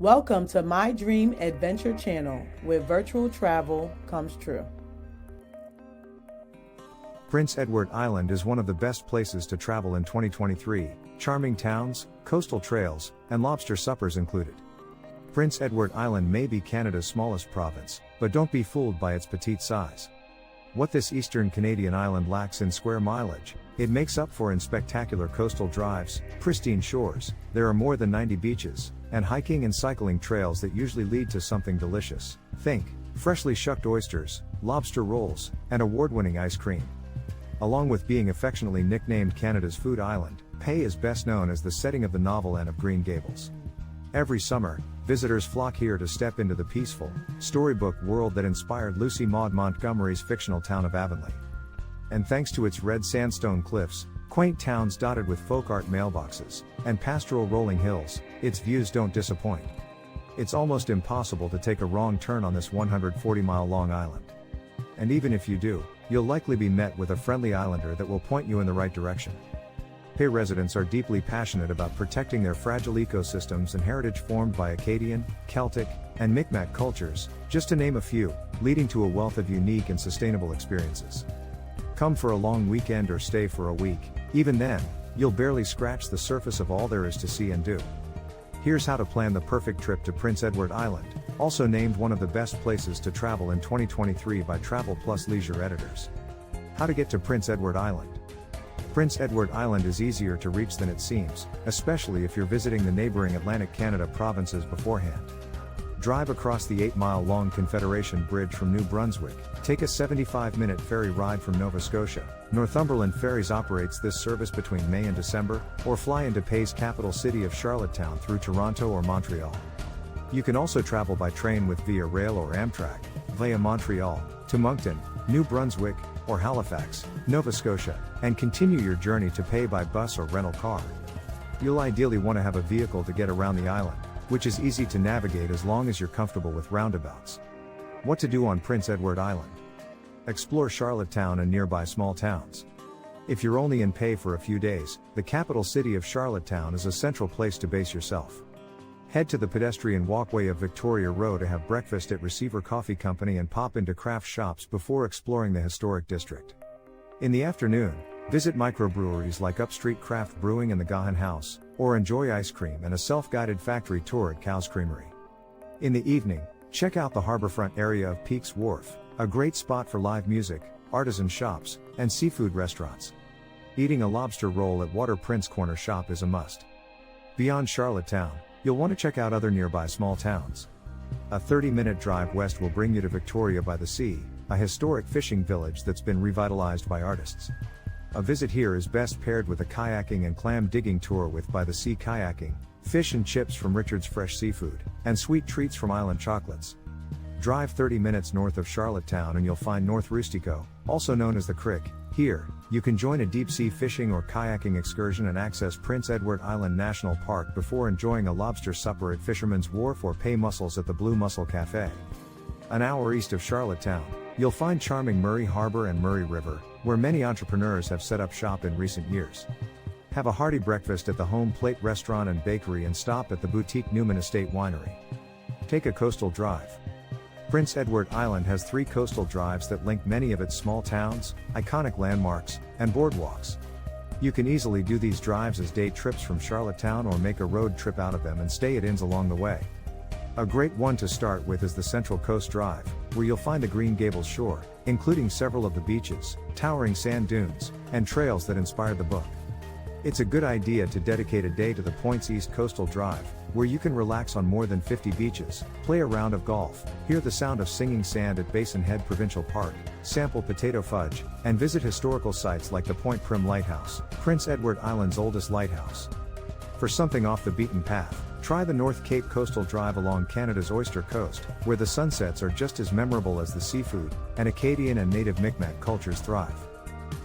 Welcome to My Dream Adventure channel, where virtual travel comes true. Prince Edward Island is one of the best places to travel in 2023, charming towns, coastal trails, and lobster suppers included. Prince Edward Island may be Canada's smallest province, but don't be fooled by its petite size. What this eastern Canadian island lacks in square mileage, it makes up for in spectacular coastal drives, pristine shores, there are more than 90 beaches, and hiking and cycling trails that usually lead to something delicious. Think freshly shucked oysters, lobster rolls, and award-winning ice cream. Along with being affectionately nicknamed Canada's Food Island, Pay is best known as the setting of the novel Anne of Green Gables. Every summer, visitors flock here to step into the peaceful, storybook world that inspired Lucy Maud Montgomery's fictional town of Avonlea. And thanks to its red sandstone cliffs, quaint towns dotted with folk art mailboxes, and pastoral rolling hills, its views don't disappoint. It's almost impossible to take a wrong turn on this 140-mile-long island. And even if you do, you'll likely be met with a friendly islander that will point you in the right direction. Pay residents are deeply passionate about protecting their fragile ecosystems and heritage formed by Acadian, Celtic, and Mi'kmaq cultures, just to name a few, leading to a wealth of unique and sustainable experiences. Come for a long weekend or stay for a week, even then, you'll barely scratch the surface of all there is to see and do. Here's how to plan the perfect trip to Prince Edward Island, also named one of the best places to travel in 2023 by Travel Plus Leisure editors. How to get to Prince Edward Island. Prince Edward Island is easier to reach than it seems, especially if you're visiting the neighboring Atlantic Canada provinces beforehand. Drive across the 8-mile-long Confederation Bridge from New Brunswick, take a 75-minute ferry ride from Nova Scotia. Northumberland Ferries operates this service between May and December, or fly into Pay's capital city of Charlottetown through Toronto or Montreal. You can also travel by train with Via Rail or Amtrak, via Montreal, to Moncton, New Brunswick, or Halifax, Nova Scotia, and continue your journey to Pay by bus or rental car. You'll ideally want to have a vehicle to get around the island, which is easy to navigate as long as you're comfortable with roundabouts. What to do on Prince Edward Island? Explore Charlottetown and nearby small towns. If you're only in Pay for a few days, the capital city of Charlottetown is a central place to base yourself. Head to the pedestrian walkway of Victoria Row to have breakfast at Receiver Coffee Company and pop into craft shops before exploring the historic district. In the afternoon, visit microbreweries like Upstreet Craft Brewing and the Gahan House, or enjoy ice cream and a self-guided factory tour at Cow's Creamery. In the evening, check out the harborfront area of Peaks Wharf, a great spot for live music, artisan shops, and seafood restaurants. Eating a lobster roll at Water Prince Corner Shop is a must. Beyond Charlottetown, you'll want to check out other nearby small towns. A 30-minute drive west will bring you to Victoria by the Sea, a historic fishing village that's been revitalized by artists. A visit here is best paired with a kayaking and clam digging tour with By the Sea Kayaking, fish and chips from Richard's Fresh Seafood, and sweet treats from Island Chocolates. Drive 30 minutes north of Charlottetown and you'll find North Rustico, also known as the Crick. Here, you can join a deep-sea fishing or kayaking excursion and access Prince Edward Island National Park before enjoying a lobster supper at Fisherman's Wharf or Pay Mussels at the Blue Mussel Cafe. An hour east of Charlottetown, you'll find charming Murray Harbor and Murray River, where many entrepreneurs have set up shop in recent years. Have a hearty breakfast at the Home Plate Restaurant and Bakery and stop at the boutique Newman Estate Winery. Take a coastal drive. Prince Edward Island has 3 coastal drives that link many of its small towns, iconic landmarks, and boardwalks. You can easily do these drives as day trips from Charlottetown or make a road trip out of them and stay at inns along the way. A great one to start with is the Central Coast Drive, where you'll find the Green Gables shore, including several of the beaches, towering sand dunes, and trails that inspired the book. It's a good idea to dedicate a day to the Points East Coastal Drive, where you can relax on more than 50 beaches, play a round of golf, hear the sound of singing sand at Basin Head Provincial Park, sample potato fudge, and visit historical sites like the Point Prim Lighthouse, Prince Edward Island's oldest lighthouse. For something off the beaten path, try the North Cape Coastal Drive along Canada's Oyster Coast, where the sunsets are just as memorable as the seafood, and Acadian and native Mi'kmaq cultures thrive.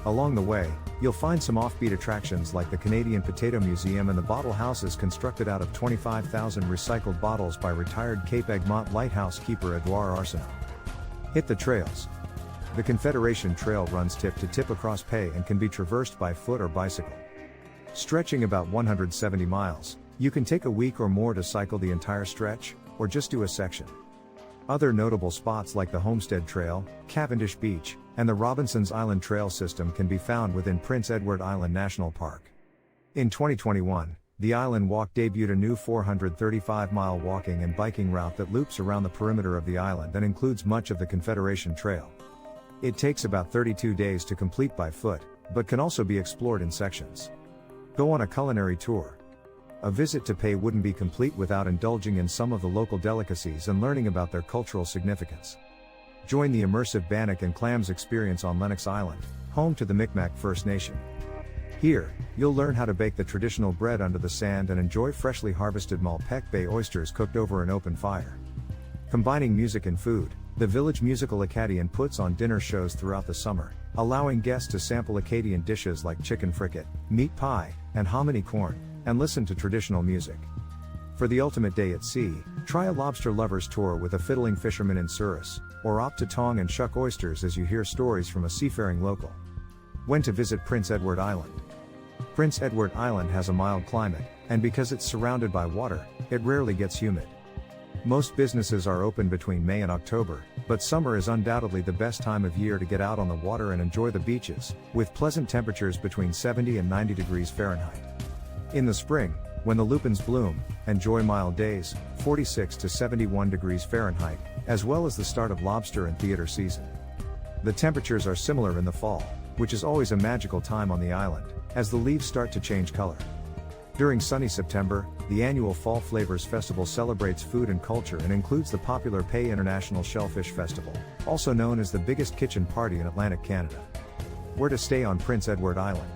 Along the way, you'll find some offbeat attractions like the Canadian Potato Museum and the bottle houses constructed out of 25,000 recycled bottles by retired Cape Egmont lighthouse keeper Edouard Arsenault. Hit the trails. The Confederation Trail runs tip to tip across Pay and can be traversed by foot or bicycle. Stretching about 170 miles, You can take a week or more to cycle the entire stretch, or just do a section. Other notable spots like the Homestead Trail, Cavendish Beach, and the Robinson's Island Trail system can be found within Prince Edward Island National Park. In 2021, the Island Walk debuted a new 435-mile walking and biking route that loops around the perimeter of the island and includes much of the Confederation Trail. It takes about 32 days to complete by foot, but can also be explored in sections. Go on a culinary tour. A visit to Pei wouldn't be complete without indulging in some of the local delicacies and learning about their cultural significance. Join the immersive bannock and clams experience on Lennox Island, home to the Micmac First Nation. Here, you'll learn how to bake the traditional bread under the sand and enjoy freshly harvested Malpec Bay oysters cooked over an open fire. Combining music and food, the Village Musical Acadian puts on dinner shows throughout the summer, allowing guests to sample Acadian dishes like chicken fricket, meat pie, and hominy corn, and listen to traditional music. For the ultimate day at sea, try a lobster lover's tour with a fiddling fisherman in Souris, or opt to tong and shuck oysters as you hear stories from a seafaring local. When to visit Prince Edward Island? Prince Edward Island has a mild climate, and because it's surrounded by water, it rarely gets humid. Most businesses are open between May and October, but summer is undoubtedly the best time of year to get out on the water and enjoy the beaches, with pleasant temperatures between 70 and 90 degrees Fahrenheit. In the spring, when the lupins bloom, enjoy mild days, 46 to 71 degrees Fahrenheit, as well as the start of lobster and theater season. The temperatures are similar in the fall, which is always a magical time on the island, as the leaves start to change color. During sunny September, the annual Fall Flavors Festival celebrates food and culture and includes the popular Pei International Shellfish Festival, also known as the biggest kitchen party in Atlantic Canada. Where to stay on Prince Edward Island?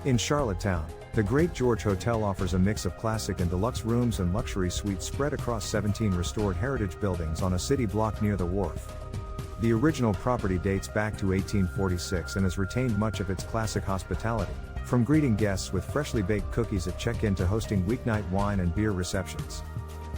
In Charlottetown, the Great George Hotel offers a mix of classic and deluxe rooms and luxury suites spread across 17 restored heritage buildings on a city block near the wharf. The original property dates back to 1846 and has retained much of its classic hospitality, from greeting guests with freshly baked cookies at check-in to hosting weeknight wine and beer receptions.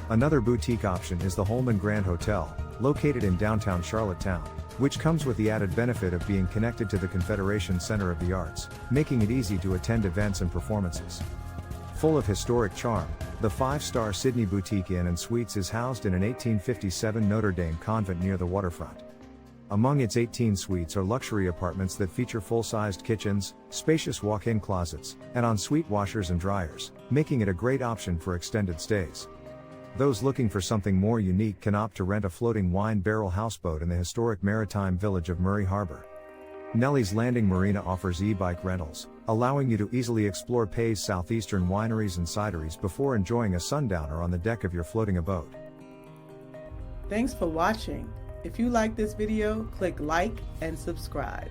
Another boutique option is the Holman Grand Hotel, located in downtown Charlottetown, which comes with the added benefit of being connected to the Confederation Center of the Arts, making it easy to attend events and performances. Full of historic charm, the 5-star Sydney Boutique Inn and Suites is housed in an 1857 Notre Dame convent near the waterfront. Among its 18 suites are luxury apartments that feature full-sized kitchens, spacious walk-in closets, and ensuite washers and dryers, making it a great option for extended stays. Those looking for something more unique can opt to rent a floating wine barrel houseboat in the historic maritime village of Murray Harbor. Nellie's Landing Marina offers e-bike rentals, allowing you to easily explore Pei's southeastern wineries and cideries before enjoying a sundowner on the deck of your floating boat. Thanks for watching. If you like this video, click like and subscribe.